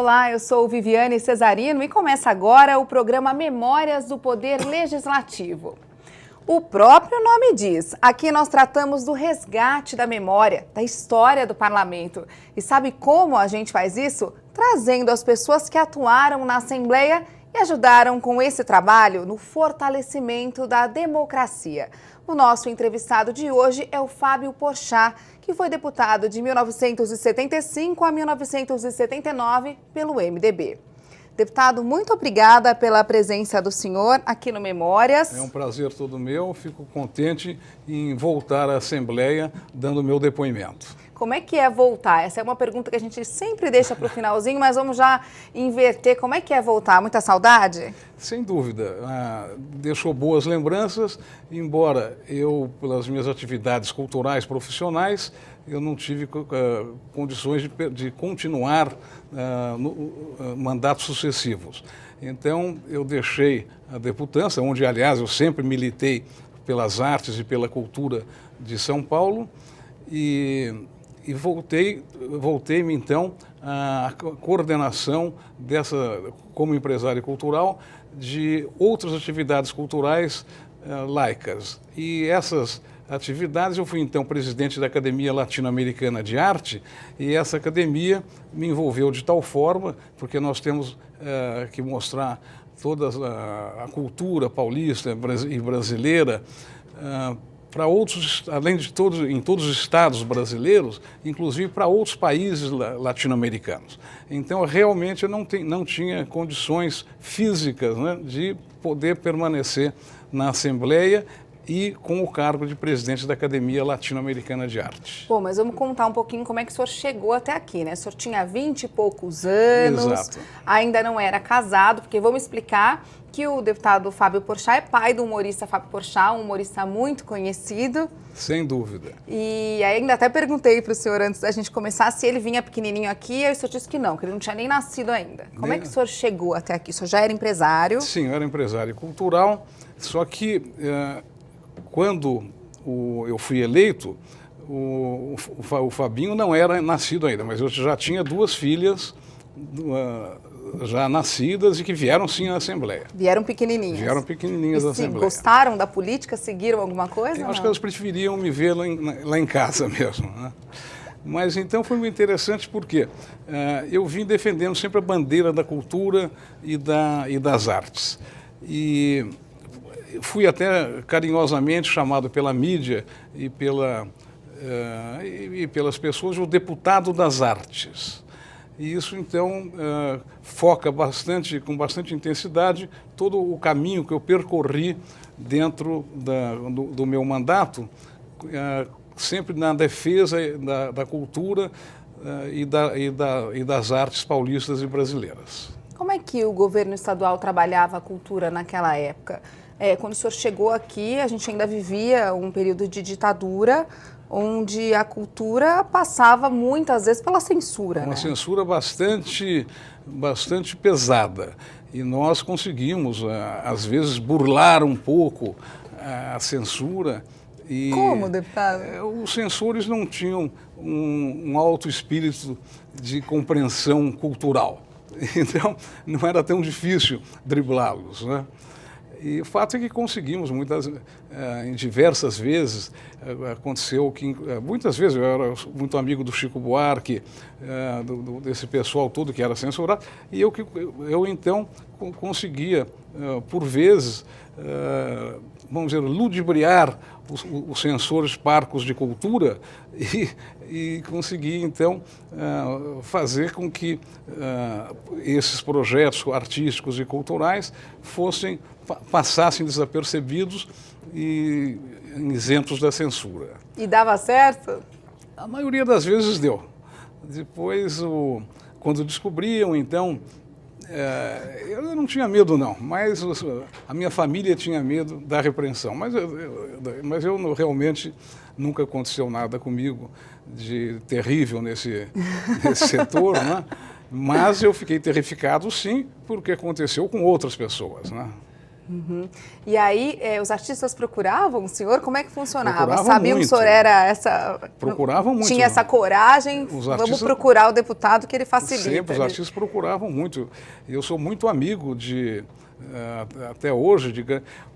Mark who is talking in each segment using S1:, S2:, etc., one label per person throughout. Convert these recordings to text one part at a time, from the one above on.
S1: Olá, eu sou Viviane Cesarino e começa agora o programa Memórias do Poder Legislativo. O próprio nome diz, aqui nós tratamos do resgate da memória, da história do parlamento. E sabe como a gente faz isso? Trazendo as pessoas que atuaram na Assembleia e ajudaram com esse trabalho no fortalecimento da democracia. O nosso entrevistado de hoje é o Fábio Porchat, que foi deputado de 1975 a 1979 pelo MDB. Deputado, muito obrigada pela presença do senhor aqui no Memórias.
S2: É um prazer todo meu, fico contente em voltar à Assembleia dando meu depoimento.
S1: Como é que é voltar? Essa é uma pergunta que a gente sempre deixa para o finalzinho, mas vamos já inverter. Como é que é voltar? Muita saudade?
S2: Sem dúvida. Deixou boas lembranças, embora eu, pelas minhas atividades culturais profissionais, eu não tive condições de continuar mandatos sucessivos. Então, eu deixei a deputância, onde, aliás, eu sempre militei pelas artes e pela cultura de São Paulo, e voltei-me então à coordenação como empresário cultural, de outras atividades culturais laicas. E essas atividades, eu fui então presidente da Academia Latino-Americana de Arte, e essa academia me envolveu de tal forma, porque nós temos que mostrar toda a cultura paulista e brasileira para outros, além de em todos os estados brasileiros, inclusive para outros países latino-americanos. Então, realmente, eu não tinha condições físicas, né, de poder permanecer na Assembleia e com o cargo de presidente da Academia Latino-Americana de Arte.
S1: Bom, mas vamos contar um pouquinho como é que o senhor chegou até aqui, né? O senhor tinha 20 e poucos anos,
S2: Exato.
S1: Ainda não era casado, porque vamos explicar que o deputado Fábio Porchat é pai do humorista Fábio Porchat, um humorista muito conhecido.
S2: Sem dúvida.
S1: E ainda até perguntei para o senhor antes da gente começar se ele vinha pequenininho aqui, e o senhor disse que não, que ele não tinha nem nascido ainda. Como é que o senhor chegou até aqui? O senhor já era empresário?
S2: Sim, eu era empresário cultural, só que quando eu fui eleito, o Fabinho não era nascido ainda, mas eu já tinha duas filhas já nascidas e que vieram sim à Assembleia.
S1: Vieram pequenininhas?
S2: Vieram pequenininhas à Assembleia.
S1: Gostaram da política? Seguiram alguma coisa?
S2: Eu acho que elas preferiam me ver lá em casa mesmo, né? Mas então foi muito interessante porque eu vim defendendo sempre a bandeira da cultura e das artes. E fui até carinhosamente chamado pela mídia e pelas pessoas o deputado das artes. E isso, então, foca com bastante intensidade todo o caminho que eu percorri dentro do meu mandato, sempre na defesa da cultura e das artes paulistas e brasileiras.
S1: Como é que o governo estadual trabalhava a cultura naquela época? Quando o senhor chegou aqui, a gente ainda vivia um período de ditadura, onde a cultura passava muitas vezes pela censura.
S2: Uma censura bastante pesada. E nós conseguimos, às vezes, burlar um pouco a censura.
S1: Como, deputado?
S2: Os censores não tinham um alto espírito de compreensão cultural. Então, não era tão difícil driblá-los, né? E o fato é que conseguimos, em diversas vezes, aconteceu que, muitas vezes, eu era muito amigo do Chico Buarque, desse pessoal todo que era censurado, e eu então conseguia, por vezes, vamos dizer, ludibriar os censores parcos de cultura e conseguir, então, fazer com que esses projetos artísticos e culturais passassem desapercebidos e isentos da censura.
S1: E dava certo?
S2: A maioria das vezes deu. Depois, quando descobriam, então, eu não tinha medo não, mas a minha família tinha medo da repreensão. Mas eu realmente nunca aconteceu nada comigo de terrível nesse setor, né? Mas eu fiquei terrificado sim, porque aconteceu com outras pessoas, né?
S1: E aí, os artistas procuravam o senhor? Como é que funcionava?
S2: Procuravam
S1: Sabiam que o
S2: muito.
S1: senhor era essa...
S2: Procuravam muito.
S1: Tinha essa coragem, vamos procurar o deputado que ele facilita.
S2: Sempre, os artistas procuravam muito. Eu sou muito amigo até hoje,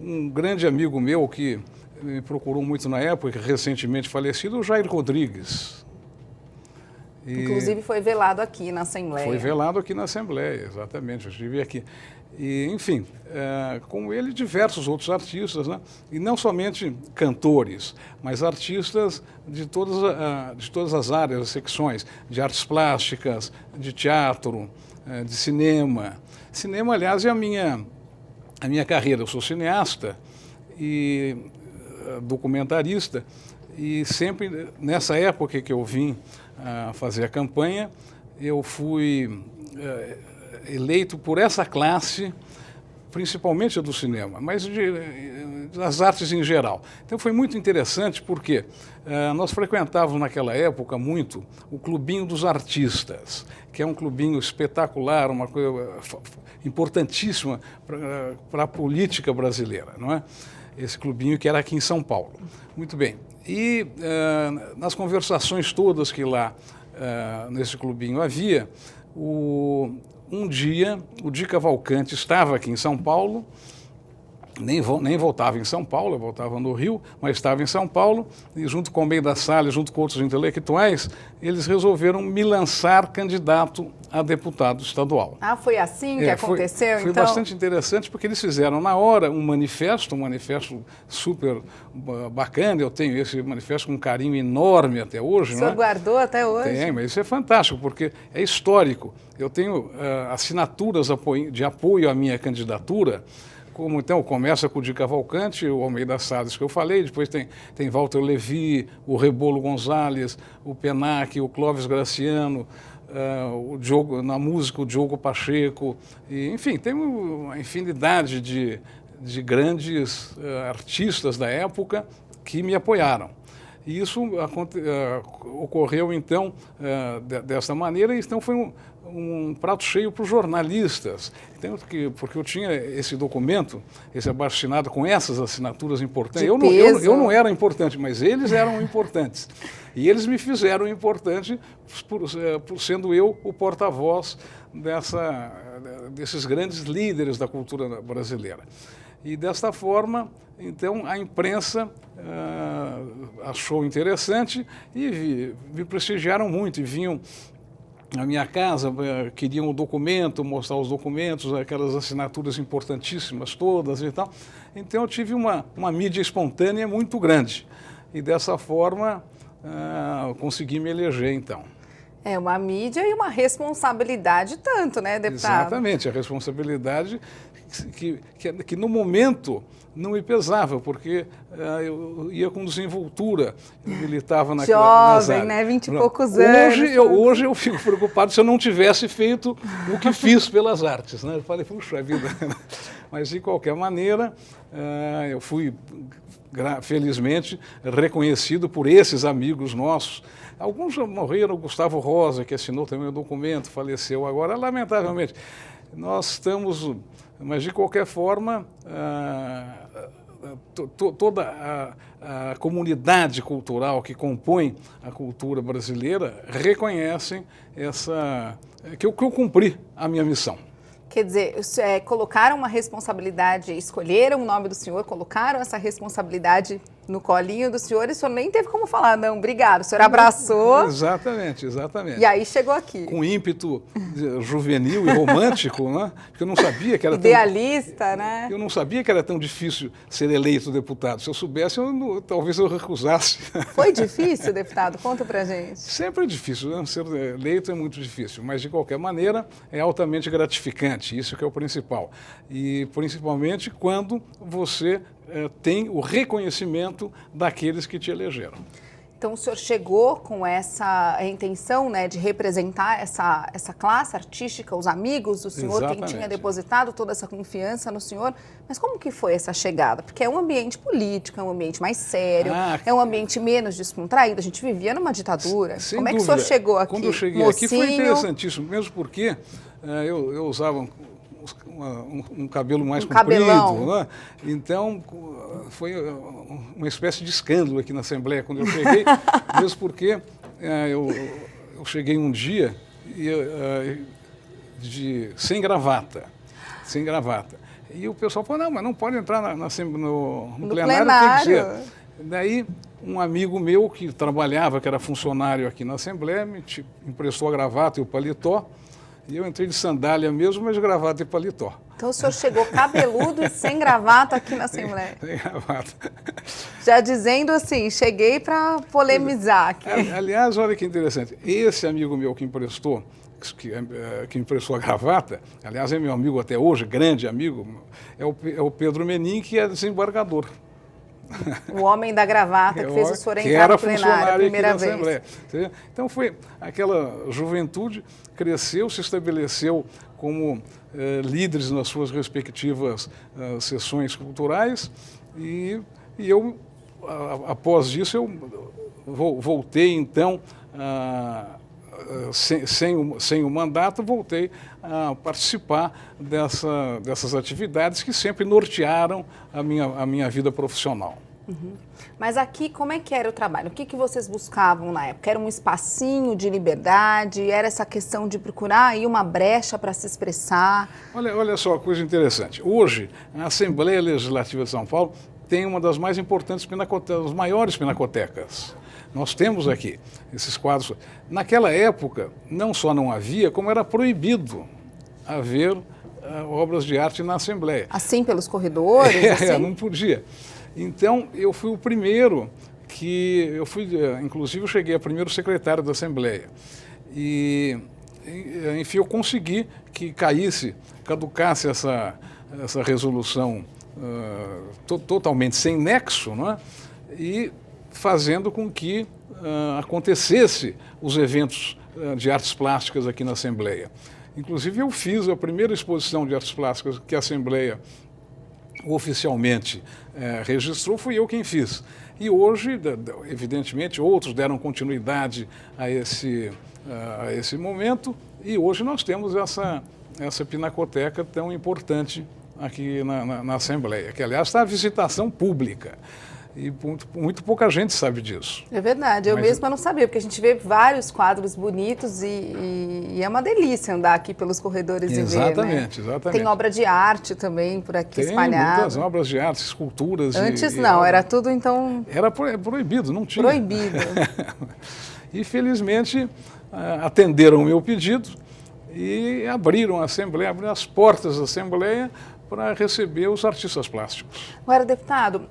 S2: um grande amigo meu que me procurou muito na época, recentemente falecido, o Jair Rodrigues.
S1: Inclusive foi velado aqui na Assembleia.
S2: Foi velado aqui na Assembleia, exatamente, eu estive aqui. E, enfim, com ele diversos outros artistas, né? E não somente cantores, mas artistas de todas as áreas, as secções, de artes plásticas, de teatro, de cinema. Cinema, aliás, é a minha carreira. Eu sou cineasta e documentarista, e sempre nessa época que eu vim a fazer a campanha, eu fui eleito por essa classe, principalmente do cinema, mas das artes em geral. Então foi muito interessante porque nós frequentávamos naquela época muito o Clubinho dos Artistas, que é um clubinho espetacular, uma coisa importantíssima para a política brasileira, não é? Esse clubinho que era aqui em São Paulo. Muito bem. E nas conversações todas que lá nesse clubinho havia, um dia o Di Cavalcanti estava aqui em São Paulo, nem voltava em São Paulo, eu voltava no Rio, mas estava em São Paulo, e junto com o Almeida Salles, junto com outros intelectuais, eles resolveram me lançar candidato a deputado estadual.
S1: Ah, foi assim que aconteceu,
S2: foi
S1: então?
S2: Bastante interessante, porque eles fizeram na hora um manifesto super bacana. Eu tenho esse manifesto com um carinho enorme até hoje. O
S1: senhor guardou até hoje?
S2: Tem, mas isso é fantástico, porque é histórico. Eu tenho assinaturas de apoio à minha candidatura. Então, começa com o Di Cavalcanti, o Almeida Salles que eu falei, depois tem Walter Levi, o Rebolo Gonzalez, o Penac, o Clóvis Graciano, na música o Diogo Pacheco, e, enfim, tem uma infinidade de grandes artistas da época que me apoiaram. E isso ocorreu, então, dessa maneira, e então foi um prato cheio para os jornalistas. Então, porque eu tinha esse documento, esse abaixo-assinado com essas assinaturas importantes. Eu não era importante, mas eles eram importantes. E eles me fizeram importante por sendo eu o porta-voz desses grandes líderes da cultura brasileira. E desta forma, então, a imprensa achou interessante e me prestigiaram muito, e vinham na minha casa, queriam o documento, mostrar os documentos, aquelas assinaturas importantíssimas todas e tal. Então eu tive uma mídia espontânea muito grande, e dessa forma consegui me eleger, então.
S1: É uma mídia e uma responsabilidade tanto, né, deputado?
S2: Exatamente, a responsabilidade que no momento não me pesava, porque eu ia com desenvoltura, eu militava
S1: jovem, né, 20 e poucos anos.
S2: Hoje eu fico preocupado se eu não tivesse feito o que fiz pelas artes, né? Eu falei, puxa vida, mas de qualquer maneira eu fui felizmente reconhecido por esses amigos nossos. Alguns já morreram, o Gustavo Rosa, que assinou também o documento, faleceu agora, lamentavelmente. Nós estamos, mas de qualquer forma, toda a comunidade cultural que compõe a cultura brasileira reconhecem que eu cumpri a minha missão.
S1: Quer dizer, colocaram uma responsabilidade, escolheram o nome do senhor, colocaram essa responsabilidade no colinho do senhor, e o senhor nem teve como falar, não, obrigado, o senhor abraçou.
S2: Exatamente.
S1: E aí chegou aqui.
S2: Com ímpeto juvenil e romântico, né? Porque eu não sabia que era
S1: idealista, né?
S2: Eu não sabia que era tão difícil ser eleito deputado. Se eu soubesse, talvez eu recusasse.
S1: Foi difícil, deputado? Conta pra gente.
S2: Sempre é difícil, né? Ser eleito é muito difícil, mas de qualquer maneira é altamente gratificante, isso que é o principal. E principalmente quando você tem o reconhecimento daqueles que te elegeram.
S1: Então o senhor chegou com essa intenção, né, de representar essa classe artística, os amigos do senhor,
S2: Exatamente.
S1: Quem tinha depositado toda essa confiança no senhor. Mas como que foi essa chegada? Porque é um ambiente político, é um ambiente mais sério, é um ambiente menos descontraído. A gente vivia numa ditadura.
S2: Sem
S1: como
S2: dúvida.
S1: É que o senhor chegou aqui?
S2: Quando eu cheguei
S1: mocinho?
S2: Aqui foi interessantíssimo, mesmo porque eu usava um cabelo mais comprido.
S1: Cabelão.
S2: Né? Então, foi uma espécie de escândalo aqui na Assembleia quando eu cheguei, mesmo porque eu cheguei um dia sem gravata. E o pessoal falou, não, mas não pode entrar no plenário, tem que ser. Daí, um amigo meu que trabalhava, que era funcionário aqui na Assembleia, me emprestou a gravata e o paletó, e eu entrei de sandália mesmo, mas de gravata e paletó.
S1: Então o senhor chegou cabeludo e sem gravata aqui na Assembleia.
S2: Sem gravata.
S1: Já dizendo assim, cheguei para polemizar aqui.
S2: Aliás, olha que interessante, esse amigo meu que emprestou a gravata, aliás é meu amigo até hoje, grande amigo, é o Pedro Menin, que é desembargador.
S1: O homem da gravata que fez o senhor entrar no plenário a primeira vez. Assembleia.
S2: Então foi aquela juventude, cresceu, se estabeleceu como líderes nas suas respectivas sessões culturais e eu, após isso, eu voltei então, sem o mandato, voltei a participar dessas atividades que sempre nortearam a minha vida profissional.
S1: Uhum. Mas aqui, como é que era o trabalho? O que vocês buscavam na época? Era um espacinho de liberdade? Era essa questão de procurar aí uma brecha para se expressar?
S2: Olha só, coisa interessante. Hoje, a Assembleia Legislativa de São Paulo tem uma das mais importantes pinacotecas, das maiores pinacotecas. Nós temos aqui esses quadros. Naquela época, não só não havia, como era proibido haver obras de arte na Assembleia.
S1: Assim, pelos corredores? Assim?
S2: Não podia. Então, eu fui o primeiro inclusive eu cheguei a primeiro secretário da Assembleia. Enfim, eu consegui que caducasse essa resolução totalmente sem nexo, não é? E fazendo com que acontecesse os eventos de artes plásticas aqui na Assembleia. Inclusive, eu fiz a primeira exposição de artes plásticas que a Assembleia oficialmente registrou, fui eu quem fiz. E hoje, evidentemente, outros deram continuidade a esse momento, e hoje nós temos essa pinacoteca tão importante aqui na Assembleia, que, aliás, está à visitação pública. E muito pouca gente sabe disso.
S1: É verdade, eu mesma não sabia, porque a gente vê vários quadros bonitos e é uma delícia andar aqui pelos corredores e ver, né? Exatamente. Tem obra de arte também por aqui espalhada. Tem
S2: muitas obras de arte, esculturas.
S1: Antes não, era tudo então...
S2: Era proibido, não tinha.
S1: Proibido.
S2: E felizmente atenderam o meu pedido e abriram a Assembleia, abriram as portas da Assembleia para receber os artistas plásticos.
S1: Agora, deputado,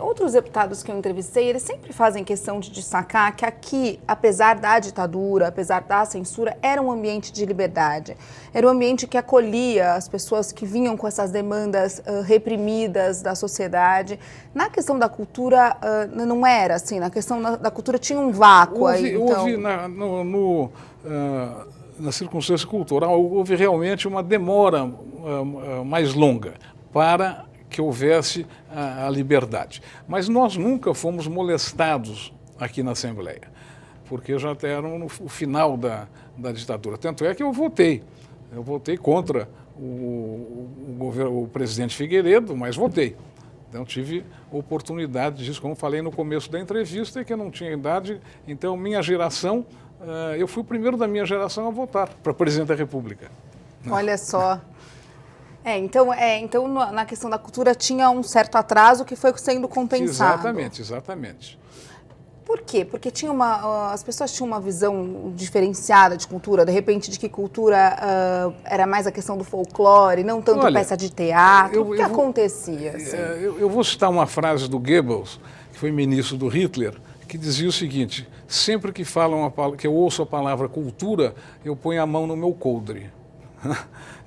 S1: outros deputados que eu entrevistei, eles sempre fazem questão de destacar que aqui, apesar da ditadura, apesar da censura, era um ambiente de liberdade. Era um ambiente que acolhia as pessoas que vinham com essas demandas reprimidas da sociedade. Na questão da cultura, não era assim. Na questão da cultura tinha um vácuo aí.
S2: Houve na circunstância cultural, houve realmente uma demora mais longa para que houvesse a liberdade. Mas nós nunca fomos molestados aqui na Assembleia, porque já eram no final da ditadura. Tanto é que eu votei contra o presidente Figueiredo, mas votei. Então tive oportunidade disso, como falei no começo da entrevista, que eu não tinha idade, então minha geração... eu fui o primeiro da minha geração a votar para presidente da República.
S1: Olha só. Então na questão da cultura tinha um certo atraso que foi sendo compensado.
S2: Exatamente.
S1: Por quê? Porque as pessoas tinham uma visão diferenciada de cultura, de repente, de que cultura era mais a questão do folclore, não tanto peça de teatro. O que acontecia? Assim?
S2: Eu vou citar uma frase do Goebbels, que foi ministro do Hitler, que dizia o seguinte: sempre que eu ouço a palavra cultura, eu ponho a mão no meu coldre.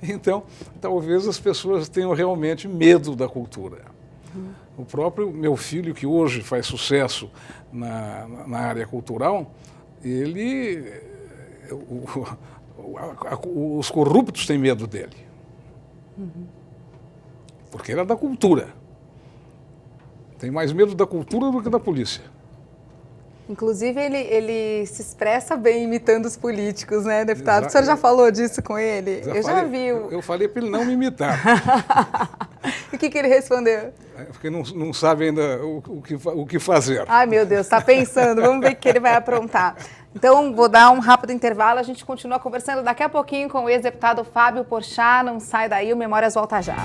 S2: Então, talvez as pessoas tenham realmente medo da cultura. O próprio meu filho, que hoje faz sucesso na área cultural, os corruptos têm medo dele. Porque ele é da cultura. Tem mais medo da cultura do que da polícia.
S1: Inclusive, ele se expressa bem imitando os políticos, né, deputado? O senhor já falou disso com ele? Já vi.
S2: Eu falei para ele não me imitar.
S1: E o que ele respondeu?
S2: Porque não sabe ainda o que fazer.
S1: Ai, meu Deus, está pensando. Vamos ver o que ele vai aprontar. Então, vou dar um rápido intervalo. A gente continua conversando daqui a pouquinho com o ex-deputado Fábio Porchat. Não sai daí, o Memórias volta já.